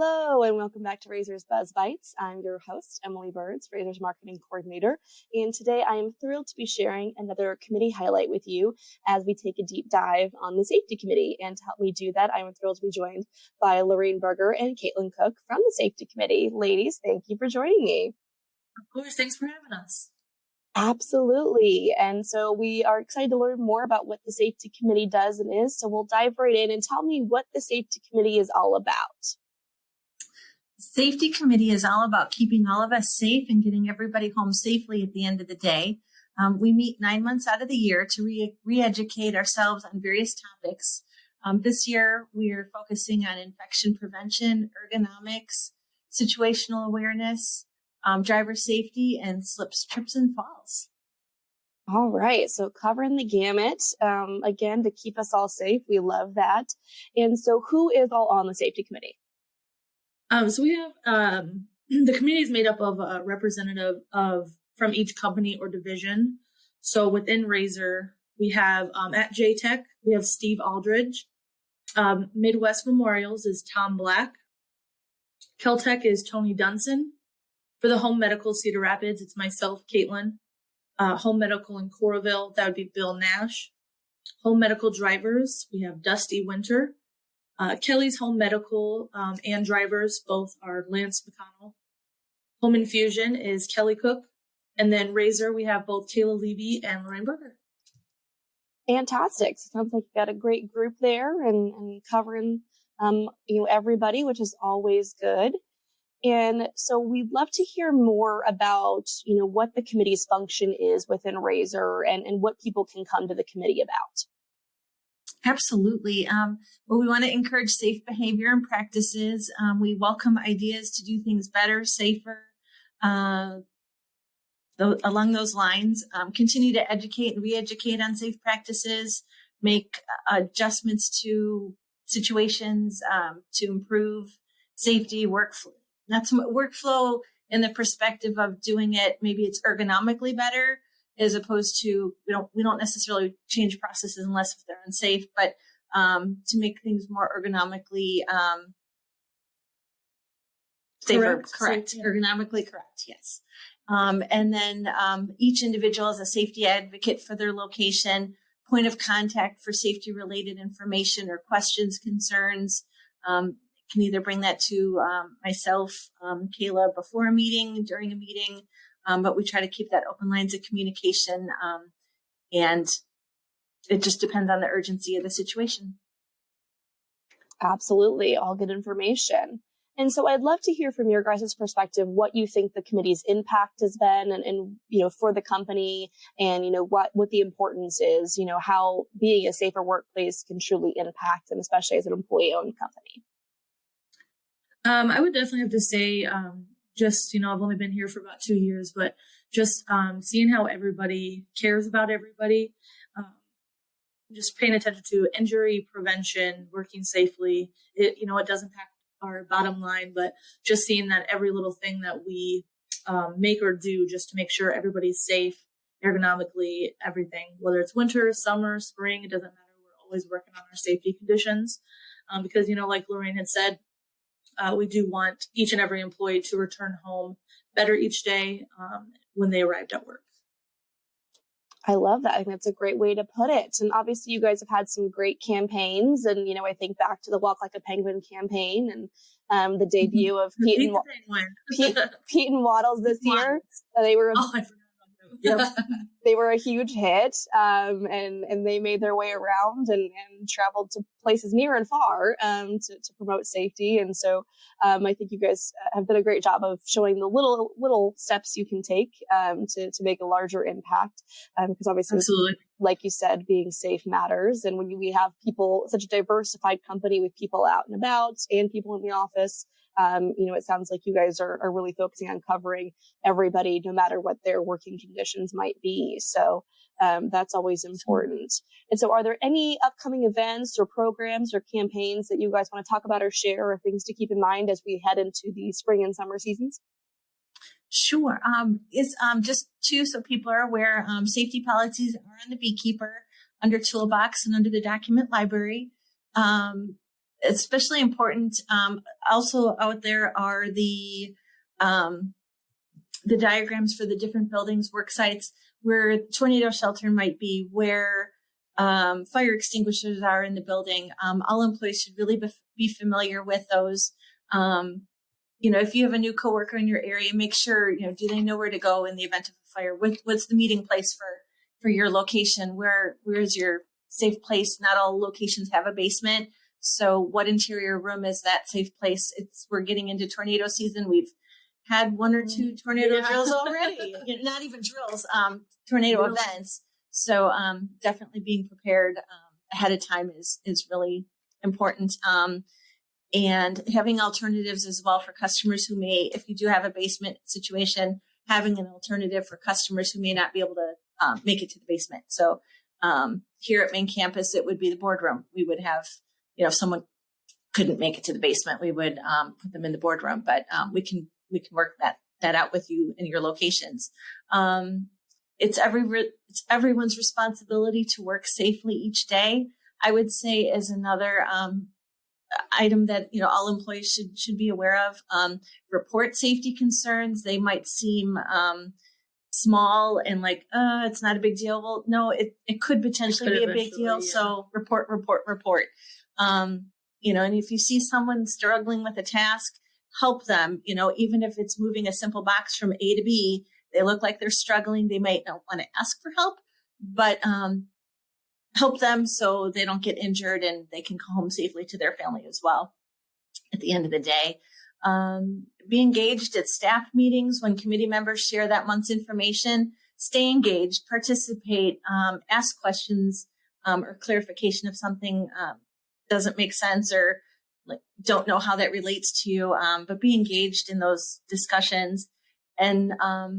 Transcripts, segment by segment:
Hello, and welcome back to Razor's Buzz Bites. I'm your host, Emily Burds, Razor's marketing coordinator. And today I am thrilled to be sharing another committee highlight with you as we take a deep dive on the safety committee. And to help me do that, I'm thrilled to be joined by Lorene Buerger and Katelynn Cook from the safety committee. Ladies, thank you for joining me. Of course, thanks for having us. Absolutely. And so we are excited to learn more about what the safety committee does and is. So we'll dive right in and tell me what the safety committee is all about. Safety committee is all about keeping all of us safe and getting everybody home safely at the end of the day. We meet 9 months out of the year to re-educate ourselves on various topics. This year, we're focusing on infection prevention, ergonomics, situational awareness, driver safety, and slips, trips, and falls. All right. So covering the gamut, again, to keep us all safe. We love that. And so who is all on the safety committee? So we have the committee is made up of a representative from each company or division. So within Razor, we have at JTech, we have Steve Aldridge. Midwest Memorials is Tom Black. Keltec is Tony Dunson. For the home medical Cedar Rapids, it's myself, Katelynn. Home medical in Coralville, that would be Bill Nash. Home medical drivers, we have Dusty Winter. Kelly's home medical and drivers, both are Lance McConnell. Home infusion is Kelly Cook. And then Razor, we have both Kayla Levy and Lorene Buerger. Fantastic. So sounds like you got a great group there and covering everybody, which is always good. And so we'd love to hear more about, what the committee's function is within Razor and what people can come to the committee about. Absolutely. Well, we want to encourage safe behavior and practices. We welcome ideas to do things better, safer, along those lines. Continue to educate and re-educate on safe practices, make adjustments to situations to improve safety workflow. Not so much workflow in the perspective of doing it. Maybe it's ergonomically better, as opposed to we don't necessarily change processes unless if they're unsafe, but to make things more ergonomically safer, correct, Safe, yeah. Ergonomically correct, yes. And then each individual is a safety advocate for their location, point of contact for safety related information or questions, concerns. Can either bring that to myself, Kayla, before a meeting, during a meeting. But we try to keep that open lines of communication, and it just depends on the urgency of the situation. Absolutely. All good information. And so I'd love to hear from your guys' perspective what you think the committee's impact has been and for the company and, what the importance is, how being a safer workplace can truly impact them, especially as an employee-owned company. I would definitely have to say, I've only been here for about 2 years, but just seeing how everybody cares about everybody, just paying attention to injury prevention, working safely. It does impact our bottom line, but just seeing that every little thing that we make or do just to make sure everybody's safe, ergonomically, everything, whether it's winter, summer, spring, it doesn't matter. We're always working on our safety conditions because, like Lorene had said, we do want each and every employee to return home better each day when they arrived at work. I love that. I think that's a great way to put it. And obviously you guys have had some great campaigns. And, I think back to the Walk Like a Penguin campaign and the debut of Pete and Waddles this year. They were I forgot about them. They were a huge hit, and they made their way around and traveled to places near and far to promote safety. And so I think you guys have done a great job of showing the little steps you can take to make a larger impact. Because obviously, absolutely, like you said, being safe matters. And when we have people, such a diversified company with people out and about and people in the office, it sounds like you guys are really focusing on covering everybody, no matter what their working conditions might be. So that's always important. And so are there any upcoming events or programs or campaigns that you guys want to talk about or share or things to keep in mind as we head into the spring and summer seasons? Sure. It's just so people are aware, safety policies are on the Beekeeper under Toolbox and under the document library. especially important. Also out there are the diagrams for the different buildings, work sites, where tornado shelter might be, where fire extinguishers are in the building. All employees should really be familiar with those. If you have a new coworker in your area, make sure, do they know where to go in the event of a fire? What's the meeting place for your location? Where's your safe place? Not all locations have a basement. So what interior room is that safe place? We're getting into tornado season. We've had 1 or 2 tornado drills already. Not even drills, tornado events. So definitely being prepared ahead of time is really important. And having alternatives as well for customers who may, if you do have a basement situation, having an alternative for customers who may not be able to make it to the basement. So here at main campus, it would be the boardroom. We would have, if someone couldn't make it to the basement, we would put them in the boardroom, but we can work that out with you in your locations. It's everyone's responsibility to work safely each day. I would say is another item that all employees should be aware of. Report safety concerns. They might seem small and like it's not a big deal. Well, no, it could potentially be a big deal. Yeah. So report. And if you see someone struggling with a task, help them. Even if it's moving a simple box from A to B, they look like they're struggling. They might not want to ask for help, but help them so they don't get injured and they can go home safely to their family as well at the end of the day. Be engaged at staff meetings when committee members share that month's information. Stay engaged, participate, ask questions or clarification if something doesn't make sense or don't know how that relates to you, but be engaged in those discussions. And I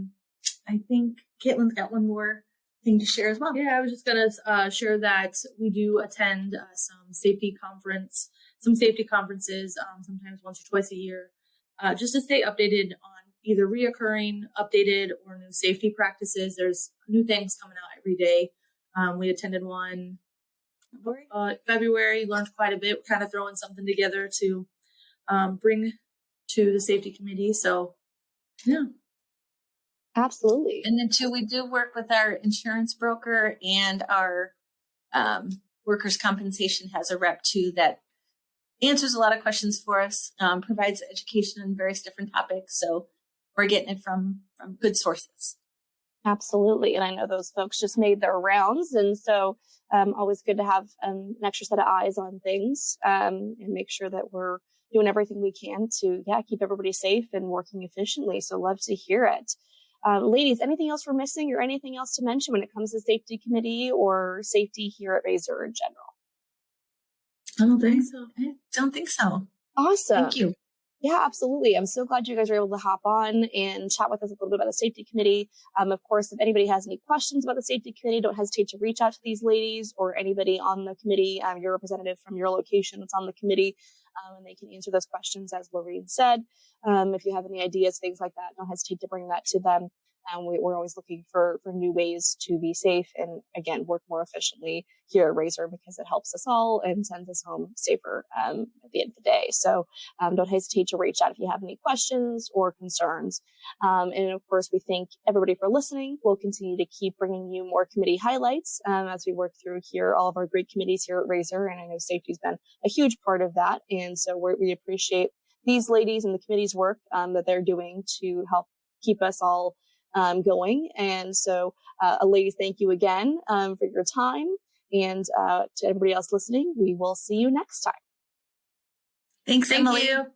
think Katelyn's got one more thing to share as well. Yeah, I was just going to share that we do attend some safety conferences, sometimes once or twice a year, just to stay updated on either reoccurring, updated, or new safety practices. There's new things coming out every day. We attended one February, learned quite a bit, kind of throwing something together to bring to the safety committee. So, yeah. Absolutely. And then too, we do work with our insurance broker, and our workers' compensation has a rep too that answers a lot of questions for us, provides education on various different topics. So we're getting it from good sources. Absolutely. And I know those folks just made their rounds. And so always good to have an extra set of eyes on things and make sure that we're doing everything we can to keep everybody safe and working efficiently. So love to hear it. Ladies, anything else we're missing or anything else to mention when it comes to safety committee or safety here at Razor in general? I don't think so. Awesome. Thank you. Yeah, absolutely. I'm so glad you guys were able to hop on and chat with us a little bit about the safety committee. Of course, if anybody has any questions about the safety committee, don't hesitate to reach out to these ladies or anybody on the committee, your representative from your location that's on the committee, and they can answer those questions, as Lorene said. If you have any ideas, things like that, don't hesitate to bring that to them. We're always looking for new ways to be safe and, again, work more efficiently here at Razor because it helps us all and sends us home safer at the end of the day. So don't hesitate to reach out if you have any questions or concerns. And, of course, we thank everybody for listening. We'll continue to keep bringing you more committee highlights as we work through here all of our great committees here at Razor. And I know safety's been a huge part of that. And so we appreciate these ladies and the committee's work that they're doing to help keep us all going. And so, ladies, thank you again for your time. And to everybody else listening, we will see you next time. Thanks, Emily. Thank you.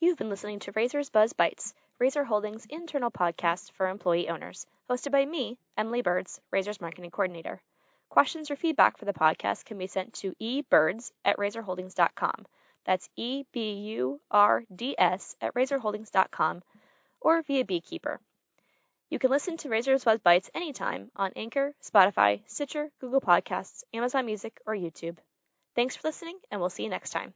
You've been listening to Razor's Buzz Bites, Razor Holdings' internal podcast for employee owners, hosted by me, Emily Burds, Razor's marketing coordinator. Questions or feedback for the podcast can be sent to eburds@razorholdings.com. That's EBURDS@razorholdings.com or via Beekeeper. You can listen to Razor's Buzz Bites anytime on Anchor, Spotify, Stitcher, Google Podcasts, Amazon Music, or YouTube. Thanks for listening, and we'll see you next time.